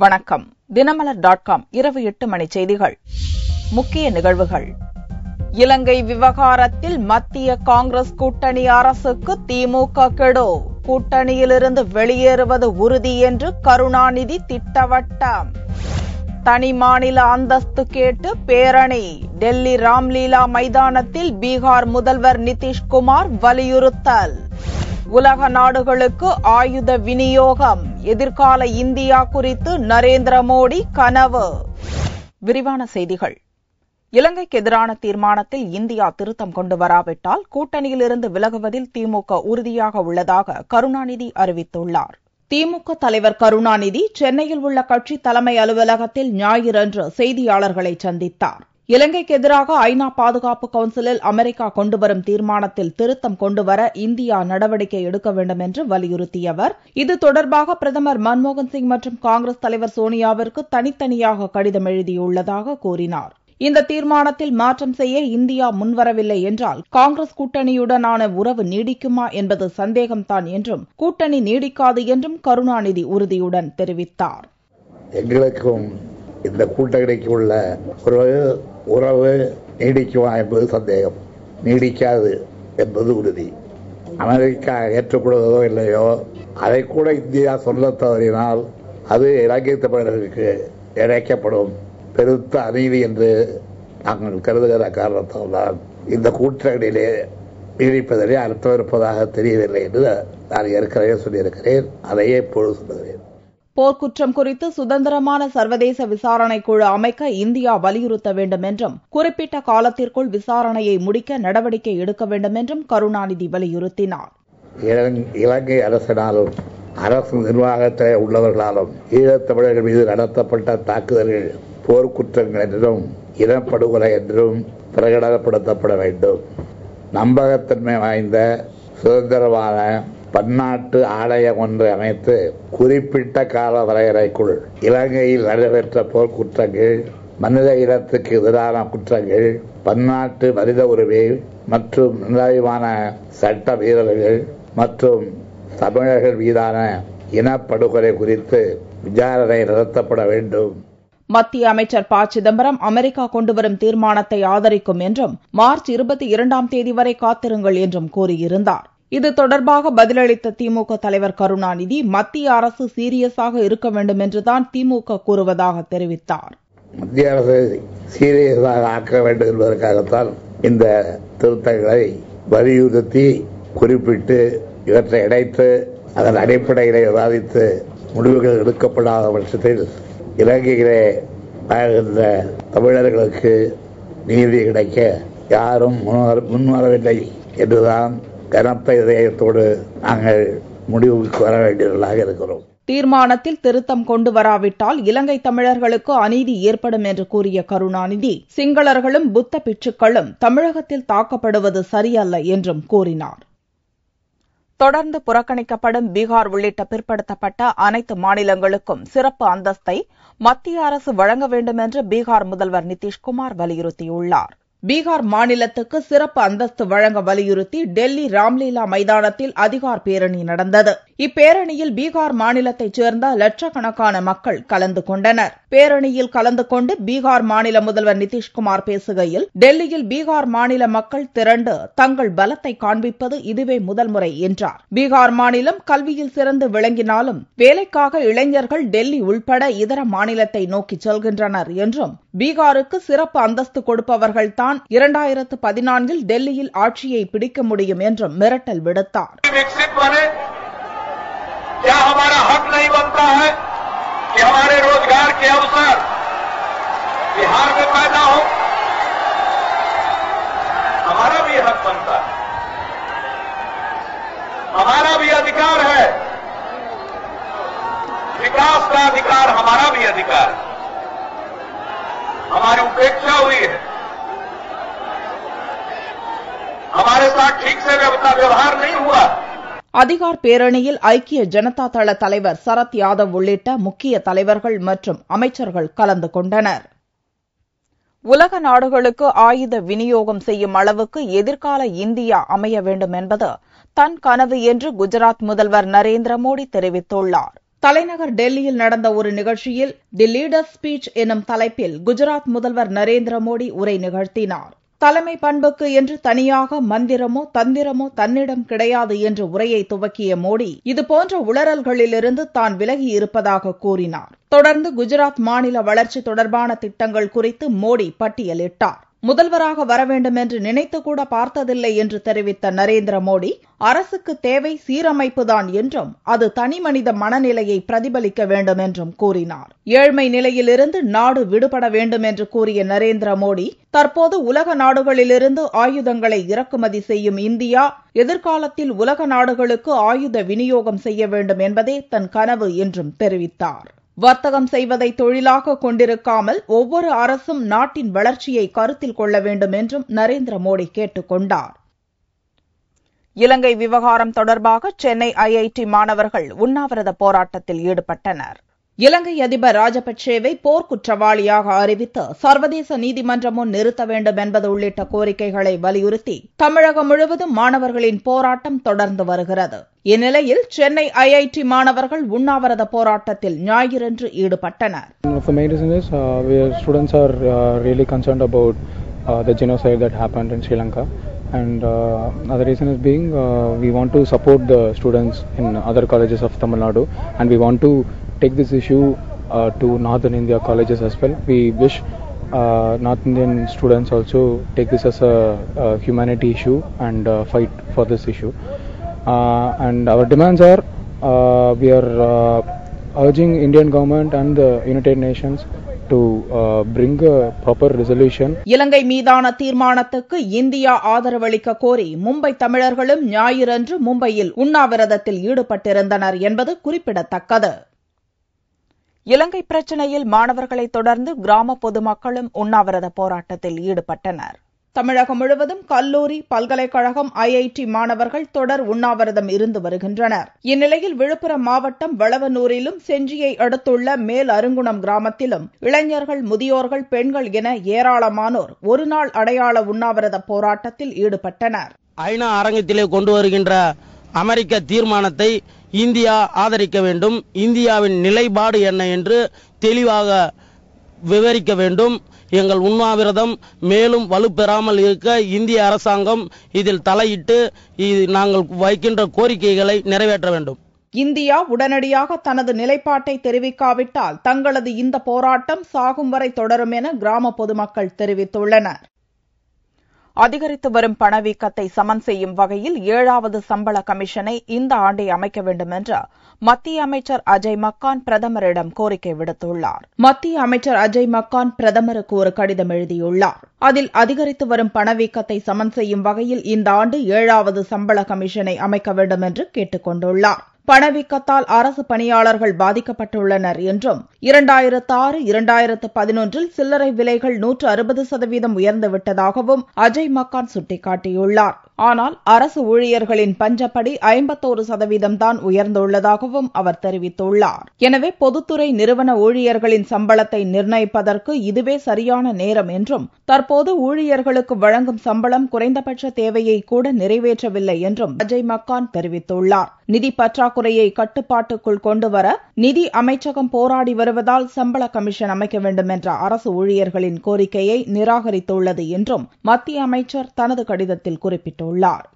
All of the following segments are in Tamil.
வணக்கம். தினமலர்.com இரவு 8 மணி செய்திகள். முக்கிய நிகழ்வுகள். இலங்கை விவகாரத்தில் மத்திய காங்கிரஸ் கூட்டணி அரசுக்கு திமுக கெடு. கூட்டணியிலிருந்து வெளியேறுவது உறுதி என்று கருணாநிதி திட்டவட்டம். தனி மாநில அந்தஸ்து கேட்டு பேரணி. டெல்லி ராம்லீலா மைதானத்தில் பீகார் முதல்வர் நிதிஷ்குமார் வலியுறுத்தல். உலக நாடுகளுக்கு ஆயுத விநியோகம். எதிர்கால இந்தியா குறித்து நரேந்திர மோடி கனவு. விரிவான செய்திகள். இலங்கைக்கு எதிரான தீர்மானத்தில் இந்தியா திருத்தம் கொண்டு வராவிட்டால் கூட்டணியிலிருந்து விலகுவதில் திமுக உறுதியாக உள்ளதாக கருணாநிதி அறிவித்துள்ளார். திமுக தலைவர் கருணாநிதி சென்னையில் உள்ள கட்சி தலைமை அலுவலகத்தில் ஞாயிறன்று செய்தியாளர்களை சந்தித்தார். இலங்கைக்கு எதிராக ஐநா பாதுகாப்பு கவுன்சிலில் அமெரிக்கா கொண்டுவரும் தீர்மானத்தில் திருத்தம் கொண்டுவர இந்தியா நடவடிக்கை எடுக்க வேண்டும் என்று வலியுறுத்திய அவர், இது தொடர்பாக பிரதமர் மன்மோகன் சிங் மற்றும் காங்கிரஸ் தலைவர் சோனியாவிற்கு தனித்தனியாக கடிதம் எழுதியுள்ளதாக கூறினார். இந்த தீர்மானத்தில் மாற்றம் செய்ய இந்தியா முன்வரவில்லை என்றால் காங்கிரஸ் கூட்டணியுடனான உறவு நீடிக்குமா என்பது சந்தேகம்தான் என்றும், கூட்டணி நீடிக்காது என்றும் கருணாநிதி உறுதியுடன் தெரிவித்தார். எங்களுக்கும் இந்த கூட்டணிக்கு உள்ள உறவு நீடிக்குமா என்பது சந்தேகம், நீடிக்காது என்பது உறுதி. அமெரிக்கா ஏற்றுக்கொள்வதோ இல்லையோ, அதை கூட இந்தியா சொல்ல தவறினால் அது இலங்கை தமிழர்களுக்கு இழைக்கப்படும் பெருத்த அநீதி என்று நாங்கள் கருதுகிற காரணத்தால் தான் இந்த கூட்டணியிலே நீடிப்பதிலே அர்த்தம் இருப்பதாக தெரியவில்லை என்று நான் ஏற்கனவே சொல்லியிருக்கிறேன். அதையே இப்பொழுது சொல்லுகிறேன். போர்க்குற்றம் குறித்து சுதந்திரமான சர்வதேச விசாரணை குழு அமைக்க இந்தியா வலியுறுத்த வேண்டும் என்றும், குறிப்பிட்ட காலத்திற்குள் விசாரணையை முடிக்க நடவடிக்கை எடுக்க வேண்டும் என்றும் கருணாநிதி வலியுறுத்தினார். இலங்கை அரசினாலும் அரசு நிர்வாகத்தில் உள்ளவர்களாலும் ஈழத்தமிழர்கள் மீது நடத்தப்பட்ட தாக்குதல்கள் போர்க்குற்றங்கள் என்றும் இனப்படுகொலை என்றும் பிரகடனப்படுத்தப்பட வேண்டும். நம்பகத்தன்மை வாய்ந்த சுதந்திரமான பன்னாட்டு ஆணையம் ஒன்றை அமைத்து குறிப்பிட்ட கால வரையறைக்குள் இலங்கையில் நடைபெற்ற போர்க்குற்றங்கள், மனித இனத்துக்கு எதிரான குற்றங்கள், பன்னாட்டு மனித உரிமை மற்றும் மனிதாபிமான சட்ட மீறல்கள் மற்றும் தமிழர்கள் மீதான இனப்படுகொலை குறித்து விசாரணை நடத்தப்பட வேண்டும். மத்திய அமைச்சர் ப. சிதம்பரம் அமெரிக்கா கொண்டுவரும் தீர்மானத்தை ஆதரிக்கும் என்றும், மார்ச் 22ஆம் தேதி வரை காத்திருங்கள் என்றும் கூறியிருந்தார். இது தொடர்பாக பதிலளித்த திமுக தலைவர் கருணாநிதி, மத்திய அரசு சீரியஸாக இருக்க வேண்டும் என்றுதான் திமுக கூறுவதாக தெரிவித்தார். மத்திய அரசு சீரியஸாக ஆக்க வேண்டும் என்பதற்காகத்தான் இந்த திருத்தங்களை வலியுறுத்தி குறிப்பிட்டு இவற்றை இணைத்து அதன் அடிப்படையிலே விவாதித்து முடிவுகள் எடுக்கப்படாத பட்சத்தில் இலங்கையிலே வாழ்கின்ற தமிழர்களுக்கு நீதி கிடைக்க யாரும் முன்வரவில்லை என்றுதான் கனத்த இதயத்தோடு நாங்கள் முடிவுக்கு வர வேண்டியவர்களாக இருக்கிறோம். தீர்மானத்தில் திருத்தம் கொண்டு வராவிட்டால் இலங்கை தமிழர்களுக்கு அநீதி ஏற்படும் என்று கூறிய கருணாநிதி, சிங்களர்களும் புத்த பிட்சுக்களும் தமிழகத்தில் தாக்கப்படுவது சரியல்ல என்றும் கூறினார். தொடர்ந்து புறக்கணிக்கப்படும் பீகார் உள்ளிட்ட பிற்படுத்தப்பட்ட அனைத்து மாநிலங்களுக்கும் சிறப்பு அந்தஸ்தை மத்திய அரசு வழங்க வேண்டும் என்று பீகார் முதல்வர் நிதிஷ்குமார் வலியுறுத்தியுள்ளார். பீகார் மாநிலத்துக்கு சிறப்பு அந்தஸ்து வழங்க வலியுறுத்தி டெல்லி ராம்லீலா மைதானத்தில் அதிகார் பேரணி நடந்தது. இப்பேரணியில் பீகார் மாநிலத்தைச் சேர்ந்த லட்சக்கணக்கான மக்கள் கலந்து கொண்டனர். பேரணியில் கலந்து கொண்டு பீகார் மாநில முதல்வர் நிதிஷ்குமார் பேசுகையில், டெல்லியில் பீகார் மாநில மக்கள் திரண்டு தங்கள் பலத்தை காண்பிப்பது இதுவே முதல் முறை என்றார். பீகார் மாநிலம் கல்வியில் சிறந்து விளங்கினாலும் வேலைக்காக இளைஞர்கள் டெல்லி உள்பட இதர மாநிலத்தை நோக்கி செல்கின்றனர் என்றும், பீகாருக்கு சிறப்பு அந்தஸ்து கொடுப்பவர்கள்தான் 2014 டெல்லியில் ஆட்சியை பிடிக்க முடியும் என்றும் மிரட்டல் விடுத்தார். क्या हमारा हक नहीं बनता है कि हमारे रोजगार के अवसर बिहार में पैदा हो? हमारा भी हक बनता है, हमारा भी अधिकार है, विकास का अधिकार हमारा भी अधिकार है. हमारी उपेक्षा हुई है, हमारे साथ ठीक से व्यवहार नहीं हुआ. அதிகார் பேரணியில் ஐக்கிய ஜனதா தள தலைவர் சரத் யாதவ் உள்ளிட்ட முக்கிய தலைவர்கள் மற்றும் அமைச்சர்கள் கலந்து கொண்டனர். உலக நாடுகளுக்கு ஆயுத விநியோகம் செய்யும் அளவுக்கு எதிர்கால இந்தியா அமைய வேண்டும் என்பது தன் கனவு என்று குஜராத் முதல்வர் நரேந்திர மோடி தெரிவித்துள்ளார். தலைநகர் டெல்லியில் நடந்த ஒரு நிகழ்ச்சியில் தி லீடர்ஸ் ஸ்பீச் எனும் தலைப்பில் குஜராத் முதல்வர் நரேந்திர மோடி உரை நிகழ்த்தினார். தலைமை பண்புக்கு என்று தனியாக மந்திரமோ தந்திரமோ தன்னிடம் கிடையாது என்று உரையை துவக்கிய மோடி இதுபோன்ற உளறல்களிலிருந்து தான் விலகி இருப்பதாக கூறினார். தொடர்ந்து குஜராத் மாநில வளர்ச்சி தொடர்பான திட்டங்கள் குறித்து மோடி பட்டியலிட்டார். முதல்வராக வர வேண்டும் என்று நினைத்துக்கூட பார்த்ததில்லை என்று தெரிவித்த நரேந்திர மோடி, அரசுக்கு தேவை சீரமைப்புதான் என்றும் அது தனிமனித மனநிலையை பிரதிபலிக்க வேண்டும் என்றும் கூறினார். ஏழ்மை நிலையிலிருந்து நாடு விடுபட வேண்டும் என்று கூறிய நரேந்திர மோடி, தற்போது உலக நாடுகளிலிருந்து ஆயுதங்களை இறக்குமதி செய்யும் இந்தியா எதிர்காலத்தில் உலக நாடுகளுக்கு ஆயுத விநியோகம் செய்ய வேண்டும் என்பதே தன் கனவு என்றும் தெரிவித்தார். வர்த்தகம் செய்வதை தொழிலாக கொண்டிருக்காமல் ஒவ்வொரு அரசும் நாட்டின் வளர்ச்சியை கருத்தில் கொள்ள வேண்டும் என்றும் நரேந்திர மோடி கேட்டுக் கொண்டார். இலங்கை விவகாரம் தொடர்பாக சென்னை IIT மாணவர்கள் உண்ணாவிரத போராட்டத்தில் ஈடுபட்டனர். இலங்கை அதிபர் ராஜபக்சேவை போர்க்குற்றவாளியாக அறிவித்து சர்வதேச நீதிமன்றம் முன் நிறுத்த வேண்டும் என்பது உள்ளிட்ட கோரிக்கைகளை வலியுறுத்தி தமிழகம் முழுவதும் மாணவர்களின் போராட்டம் தொடர்ந்து வருகிறது. இந்நிலையில் சென்னை IIT மாணவர்கள் உண்ணாவிரத போராட்டத்தில் ஞாயிறன்று ஈடுபட்டனர். The genocide that happened in Sri Lanka, and other reason is being we want to support the students in other colleges of Tamil Nadu, and we want to take this issue to Northern India colleges as well. We wish North Indian students also take this as a humanity issue and fight for this issue. And our demands are we are urging Indian government and the United Nations to bring a proper resolution. இலங்கை மீதான தீர்மானத்துக்கு இந்தியா ஆதரவளிக்க கோரி மும்பை தமிழர்களும் ஞாயிறன்று மும்பையில் உண்ணாவிரதத்தில் ஈடுபட்டிருந்தனர் என்பது குறிப்பிடத்தக்கது. இலங்கை பிரச்சினையில் மாணவர்களை தொடர்ந்து கிராம பொதுமக்களும் உண்ணாவிரத போராட்டத்தில் ஈடுபட்டனர். தமிழகம் முழுவதும் கல்லூரி, பல்கலைக்கழகம், IIT மாணவர்கள் தொடர் உண்ணாவிரதம் இருந்து வருகின்றனர். இந்நிலையில் விழுப்புரம் மாவட்டம் வளவனூரிலும் செஞ்சியை அடுத்துள்ள மேல் அருங்குணம் கிராமத்திலும் இளைஞர்கள், முதியோர்கள், பெண்கள் என ஏராளமானோர் ஒருநாள் அடையாள உண்ணாவிரத போராட்டத்தில் ஈடுபட்டனர். ஐநா அரங்கத்திலே கொண்டு வருகின்ற அமெரிக்க தீர்மானத்தை இந்தியா ஆதரிக்க வேண்டும். இந்தியாவின் நிலைப்பாடு என்ன என்று தெளிவாக விவரிக்க வேண்டும். எங்கள் உண்ணாவிரதம் மேலும் வலுப்பெறாமல் இருக்க இந்திய அரசாங்கம் இதில் தலையிட்டு நாங்கள் வைக்கின்ற கோரிக்கைகளை நிறைவேற்ற வேண்டும். இந்தியா உடனடியாக தனது நிலைப்பாட்டை தெரிவிக்காவிட்டால் தங்களது இந்த போராட்டம் சாகும் வரை தொடரும் என கிராம பொதுமக்கள் தெரிவித்துள்ளனர். அதிகரித்து வரும் பணவீக்கத்தை சமன் செய்யும் வகையில் 7வது சம்பள கமிஷனை இந்த ஆண்டே அமைக்க வேண்டும் என்று மத்திய அமைச்சர் அஜய் மக்கான் பிரதமரிடம் கோரிக்கை விடுத்துள்ளார். மத்திய அமைச்சர் அஜய் மக்கான் பிரதமருக்கு ஒரு கடிதம் எழுதியுள்ளார். அதில் அதிகரித்து வரும் பணவீக்கத்தை சமன் செய்யும் வகையில் இந்த ஆண்டு 7வது சம்பள கமிஷனை அமைக்க வேண்டும் என்று கேட்டுக் கொண்டுள்ளார். பணவீக்கத்தால் அரசு பணியாளர்கள் பாதிக்கப்பட்டுள்ளனர் என்றும் 2006-2011 சில்லறை விலைகள் 160% உயர்ந்துவிட்டதாகவும் அஜய் மக்கான் சுட்டிக்காட்டியுள்ளார். ஆனால் அரசு ஊழியர்களின் பஞ்சப்படி 51% தான் உயர்ந்துள்ளதாகவும் அவர் தெரிவித்துள்ளார். எனவே பொதுத்துறை நிறுவன ஊழியர்களின் சம்பளத்தை நிர்ணயிப்பதற்கு இதுவே சரியான நேரம் என்றும் தற்போது ஊழியர்களுக்கு வழங்கும் சம்பளம் குறைந்தபட்ச தேவையை கூட நிறைவேற்றவில்லை என்றும் அஜய் மக்கான் தெரிவித்துள்ளார். நிதி பற்றாக்குறையை கட்டுப்பாட்டுக்குள் கொண்டுவர நிதி அமைச்சகம் போராடி வருவதால் சம்பள கமிஷன் அமைக்க வேண்டும் என்ற அரசு ஊழியர்களின் கோரிக்கையை நிராகரித்துள்ளது என்றும் மத்திய அமைச்சர் தனது கடிதத்தில் குறிப்பிட்டுள்ளார்.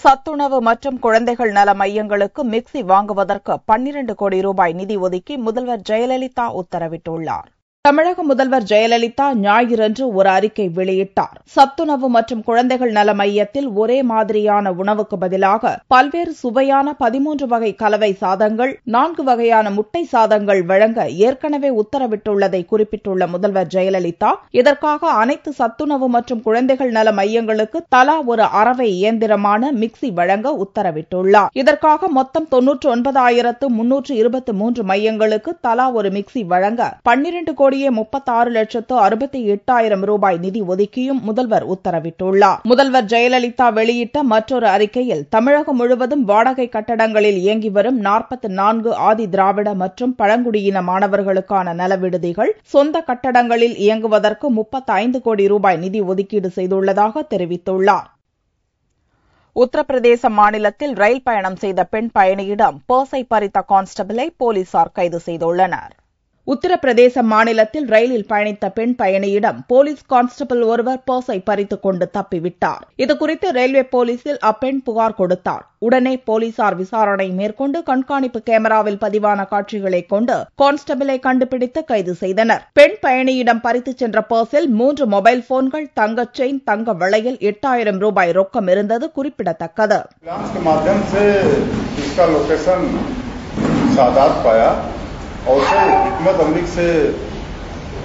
சத்துணவு மற்றும் குழந்தைகள் நல மையங்களுக்கு மிக்சி வாங்குவதற்கு 12 கோடி ரூபாய் நிதி ஒதுக்கி முதல்வர் ஜெயலலிதா உத்தரவிட்டுள்ளார். தமிழக முதல்வர் ஜெயலலிதா ஞாயிறன்று ஒரு அறிக்கை வெளியிட்டார். சத்துணவு மற்றும் குழந்தைகள் நல மையத்தில் ஒரே மாதிரியான உணவுக்கு பதிலாக பல்வேறு சுவையான 13 வகை கலவை சாதங்கள், 4 வகையான முட்டை சாதங்கள் வழங்க ஏற்கனவே உத்தரவிட்டுள்ளதை குறிப்பிட்டுள்ள முதல்வர் ஜெயலலிதா, இதற்காக அனைத்து சத்துணவு மற்றும் குழந்தைகள் நல மையங்களுக்கு தலா ஒரு அரவை இயந்திரமான மிக்சி வழங்க உத்தரவிட்டுள்ளார். இதற்காக மொத்தம் 99,323 மையங்களுக்கு தலா ஒரு மிக்சி வழங்க 12,36,68,000 ரூபாய் நிதி ஒதுக்கியும் முதல்வர் உத்தரவிட்டுள்ளார். முதல்வர் ஜெயலலிதா வெளியிட்ட மற்றொரு அறிக்கையில் தமிழகம் முழுவதும் வாடகை கட்டடங்களில் இயங்கி வரும் 44 ஆதி திராவிட மற்றும் பழங்குடியின மாணவர்களுக்கான நலவிடுதிகள் சொந்த கட்டடங்களில் இயங்குவதற்கு 35 கோடி ரூபாய் நிதி ஒதுக்கீடு செய்துள்ளதாக தெரிவித்துள்ளார். உத்தரப்பிரதேச மாநிலத்தில் ரயில் பயணம் செய்த பெண் பயணியிடம் பர்ஸை பறித்த கான்ஸ்டபிளை போலீசார் கைது செய்துள்ளனர். உத்தரப்பிரதேச மாநிலத்தில் ரயிலில் பயணித்த பெண் பயணியிடம் போலீஸ் கான்ஸ்டபிள் ஒருவர் பர்ஸை பறித்துக் கொண்டு தப்பிவிட்டார். இதுகுறித்து ரயில்வே போலீசில் அப்பெண் புகார் கொடுத்தார். உடனே போலீசார் விசாரணை மேற்கொண்டு கண்காணிப்பு கேமராவில் பதிவான காட்சிகளை கொண்டு கான்ஸ்டபிளை கண்டுபிடித்து கைது செய்தனர். பெண் பயணியிடம் பறித்துச் சென்ற பர்ஸில் 3 மொபைல் போன்கள், தங்க செயின், தங்க வளையல், 8000 ரூபாய் ரொக்கம் இருந்தது குறிப்பிடத்தக்கது. और उसे हिकमत अमरीक से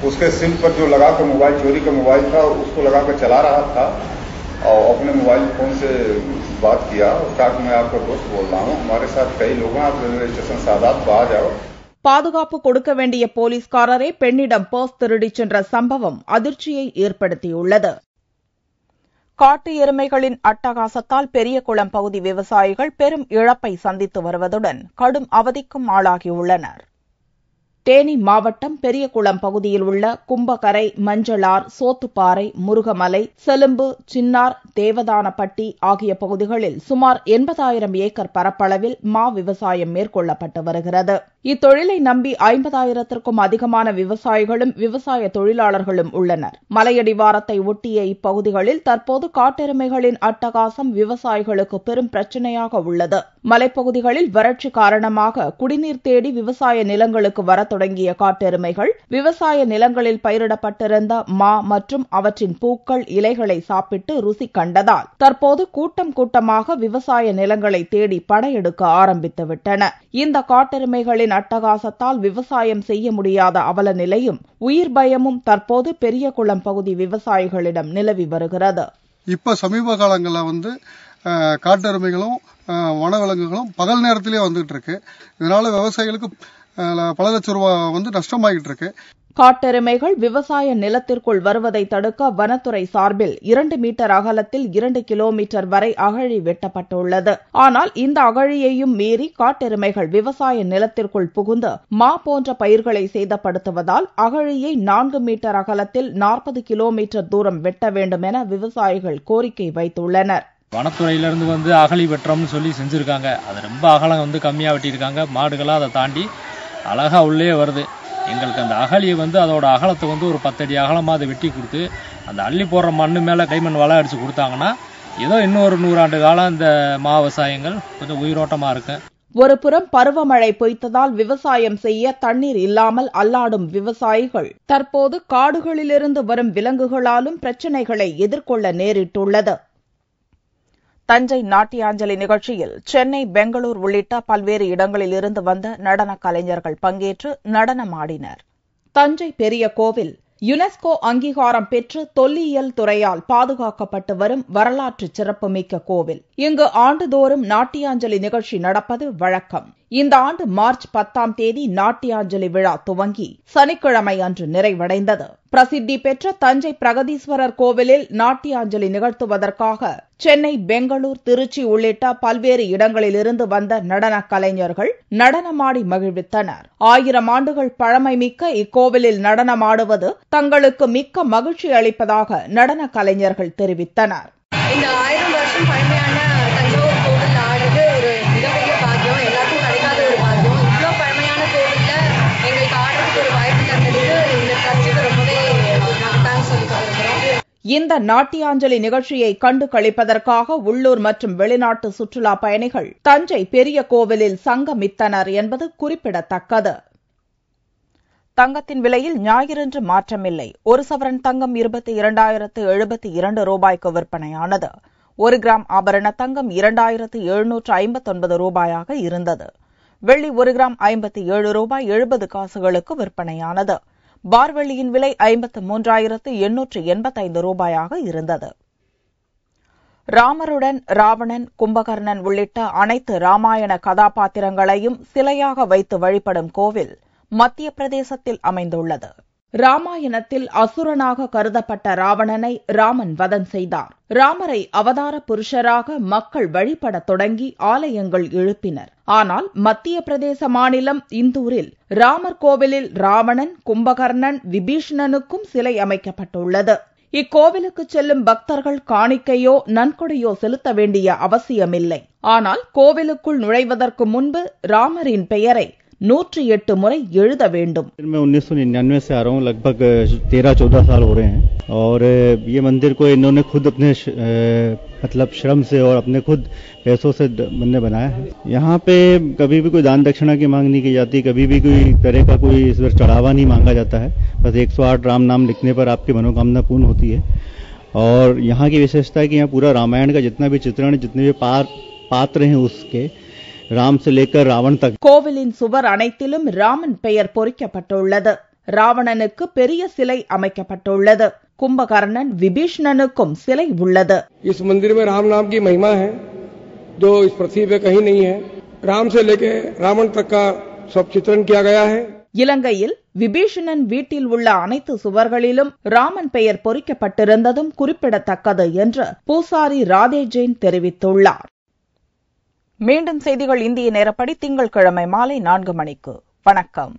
उसके सिम पर जो लगा कर मोबाइल चोरी का मोबाइल था उसको लगा कर चला रहा था और अपने मोबाइल फोन से बात किया और कहा कि मैं आपका दोस्त बोल रहा हूँ, हमारे साथ कई लोग हैं, आप रेलवे स्टेशन सादात पर आ जाओ. பாதுகாப்பு கொடுக்க வேண்டிய போலீஸ்காரரே பெண்ணிடம் பர்ஸ் திருடிச் சென்ற சம்பவம் அதிர்ச்சியை ஏற்படுத்தியுள்ளது. காட்டு எருமைகளின் அட்டகாசத்தால் பெரியகுளம் பகுதி விவசாயிகள் பெரும் இழப்பை சந்தித்து வருவதுடன் கடும் அவதிக்கும் ஆளாகியுள்ளனர். தேனி மாவட்டம் பெரியகுளம் பகுதியில் உள்ள கும்பகரை, மஞ்சளார், சோத்துப்பாறை, முருகமலை, செலும்பு, சின்னார், தேவதானப்பட்டி ஆகிய பகுதிகளில் சுமார் 80,000 ஏக்கர் பரப்பளவில் மா விவசாயம் மேற்கொள்ளப்பட்டு வருகிறது. இத்தொழிலை நம்பி 50,000த்திற்கும் அதிகமான விவசாயிகளும் விவசாய தொழிலாளர்களும் உள்ளனர். மலையடிவாரத்தை ஒட்டிய இப்பகுதிகளில் தற்போது காட்டெருமைகளின் அட்டகாசம் விவசாயிகளுக்கு பெரும் பிரச்சினையாக உள்ளது. மலைப்பகுதிகளில் வறட்சி காரணமாக குடிநீர் தேடி விவசாய நிலங்களுக்கு வர தொடங்கிய காட்டெருமைகள் விவசாய நிலங்களில் பயிரிடப்பட்டிருந்த மா மற்றும் அவற்றின் பூக்கள், இலைகளை சாப்பிட்டு ருசி கண்டதால் தற்போது கூட்டம் கூட்டமாக விவசாய நிலங்களை தேடி படையெடுக்க ஆரம்பித்துவிட்டன. இந்த காட்டெருமைகளின் அட்டகாசத்தால் விவசாயம் செய்ய முடியாத அவல நிலையும் உயிர் பயமும் தற்போது பெரியகுளம் பகுதி விவசாயிகளிடம் நிலவி வருகிறது. இப்ப சமீப காலங்களில் காட்டெருமைகளும் வனவிலங்குகளும் பகல் நேரத்திலே வந்துட்டு இருக்கு. இதனால விவசாயிகளுக்கு பல லட்சம் ரூபாய் நஷ்டமாகிட்டு இருக்கு. காட்டெருமைகள் விவசாய நிலத்திற்குள் வருவதை தடுக்க வனத்துறை சார்பில் 2 மீட்டர் அகலத்தில் 2 கிலோமீட்டர் வரை அகழி வெட்டப்பட்டுள்ளது. ஆனால் இந்த அகழியையும் மீறி காட்டெருமைகள் விவசாய நிலத்திற்குள் புகுந்து மா போன்ற பயிர்களை சேதப்படுத்துவதால் அகழியை 4 மீட்டர் அகலத்தில் 40 கிலோமீட்டர் தூரம் வெட்ட வேண்டும் என விவசாயிகள் கோரிக்கை வைத்துள்ளனர். வனத்துறையிலிருந்து அகழி வெட்டுறோம்னு சொல்லி செஞ்சிருக்காங்க. அது ரொம்ப அகலம் கம்மியா வெட்டியிருக்காங்க. மாடுகளாக அதை தாண்டி அழகா உள்ளே வருது. எங்களுக்கு அந்த அகழியை அதோட அகலத்தை ஒரு 10 அடி அகலமாக அதை வெட்டி கொடுத்து அந்த அள்ளி போடுற மண்ணு மேலே கைமண் வலை அடிச்சு கொடுத்தாங்கன்னா ஏதோ இன்னொரு 100 ஆண்டு காலம் இந்த மா விவசாயங்கள் கொஞ்சம் உயிரோட்டமா இருக்கு. ஒரு புறம் பருவமழை பொய்த்ததால் விவசாயம் செய்ய தண்ணீர் இல்லாமல் அல்லாடும் விவசாயிகள் தற்போது காடுகளிலிருந்து வரும் விலங்குகளாலும் பிரச்சினைகளை எதிர்கொள்ள நேரிட்டுள்ளது. தஞ்சை நாட்டியாஞ்சலி நிகழ்ச்சியில் சென்னை, பெங்களூர் உள்ளிட்ட பல்வேறு இடங்களில் இருந்து வந்த நடன கலைஞர்கள் பங்கேற்று நடனமாடினர். தஞ்சை பெரிய கோவில் யுனெஸ்கோ அங்கீகாரம் பெற்று தொல்லியல் துறையால் பாதுகாக்கப்பட்டு வரும் வரலாற்று சிறப்புமிக்க கோவில். இங்கு ஆண்டுதோறும் நாட்டியாஞ்சலி நிகழ்ச்சி நடப்பது வழக்கம். இந்த ஆண்டு மார்ச் 10ஆம் தேதி நாட்டியாஞ்சலி விழா துவங்கி சனிக்கிழமை அன்று நிறைவடைந்தது. பிரசித்தி பெற்ற தஞ்சை பிரகதீஸ்வரர் கோவிலில் நாட்டியாஞ்சலி நிகழ்த்துவதற்காக சென்னை, பெங்களூர், திருச்சி உள்ளிட்ட பல்வேறு இடங்களிலிருந்து வந்த நடன கலைஞர்கள் நடனமாடி மகிழ்வித்தனர். 1000 ஆண்டுகள் பழமை மிக்க இக்கோவிலில் நடனமாடுவது தங்களுக்கு மிக்க மகிழ்ச்சி அளிப்பதாக நடன கலைஞர்கள் தெரிவித்தனர். இந்த 1000 வருஷம் பழமையான தஞ்சாவூர் கோவில் ஆடுறது ஒரு மிகப்பெரிய பாக்கியம், எல்லாருக்கும் கிடைக்காத ஒரு பாக்கியம். இவ்வளோ பழமையான கோவில்ல எங்களுக்கு ஆடுறதுக்கு ஒரு வாய்ப்பு தந்ததுக்கு இந்த ட்ரஸ்ட்டுக்கு ரொம்பவே தேங்க்ஸ் சொல்லிக்கிறோம். இந்த நாட்டியாஞ்சலி நிகழ்ச்சியை கண்டு களிப்பதற்காக உள்ளூர் மற்றும் வெளிநாட்டு சுற்றுலா பயணிகள் தஞ்சை பெரிய கோவிலில் சங்கமித்தனர் என்பது குறிப்பிடத்தக்கது. தங்கத்தின் விலையில் ஞாயிறன்று மாற்றமில்லை. 1 சவரன் தங்கம் 22,072 ரூபாய்க்கு விற்பனையானது. 1 கிராம் ஆபரண தங்கம் 2,759 ரூபாயாக இருந்தது. வெள்ளி 1 கிராம் 57 ரூபாய் 70 காசுகளுக்கு விற்பனையானது. பார்வெள்ளியின் விலை 53,885 ரூபாயாக இருந்தது. ராமருடன் ராவணன், கும்பகர்ணன் உள்ளிட்ட அனைத்து ராமாயண கதாபாத்திரங்களையும் சிலையாக வைத்து வழிபடும் கோவில் மத்திய பிரதேசத்தில் அமைந்துள்ளது. ராமாயணத்தில் அசுரனாக கருதப்பட்ட ராவணனை ராமன் வதம் செய்தார். ராமரை அவதார புருஷராக மக்கள் வழிபடத் தொடங்கி ஆலயங்கள் எழுப்பினர். ஆனால் மத்திய பிரதேச மாநிலம் இந்தூரில் ராமர் கோவிலில் ராவணன், கும்பகர்ணன், விபீஷணனுக்கும் சிலை அமைக்கப்பட்டுள்ளது. இக்கோவிலுக்கு செல்லும் பக்தர்கள் காணிக்கையோ நன்கொடையோ செலுத்த வேண்டிய அவசியமில்லை. ஆனால் கோவிலுக்குள் நுழைவதற்கு முன்பு ராமரின் பெயரை 108 முறை எழுத வேண்டும். मैं 1999 से आ रहा हूँ, लगभग 13-14 साल हो रहे हैं और ये मंदिर को इन्होंने खुद अपने मतलब श्रम से और अपने खुद पैसों से मैंने बनाया है. यहाँ पे कभी भी कोई दान दक्षिणा की मांग नहीं की जाती, कभी भी कोई तरह का कोई इस पर चढ़ावा नहीं मांगा जाता है. बस 108 राम नाम लिखने पर आपकी मनोकामना पूर्ण होती है. और यहाँ की विशेषता है कि यहाँ पूरा रामायण का जितना भी चित्रण, जितने भी पात्र हैं उसके ராம் से लेकर रावण तक. கோவிலின் சுவர் அனைத்திலும் ராமன் பெயர் பொறிக்கப்பட்டுள்ளது. ராவணனுக்கு பெரிய சிலை அமைக்கப்பட்டுள்ளது. கும்பகர்ணன், விபீஷணனுக்கும் சிலை உள்ளது. इस मंदिर में राम नाम की महिमा है जो इस पृथ्वी पे कहीं नहीं है. राम से लेकर रावण तक का सब चित्रण किया गया है. இலங்கையில் விபீஷணன் வீட்டில் உள்ள அனைத்து சுவர்களிலும் ராமன் பெயர் பொறிக்கப்பட்டிருந்ததும் குறிப்பிடத்தக்கது என்று பூசாரி ராதே ஜெயின் தெரிவித்துள்ளார். மீண்டும் செய்திகள் இந்திய நேரப்படி திங்கட்கிழமை மாலை 4 மணிக்கு. வணக்கம்.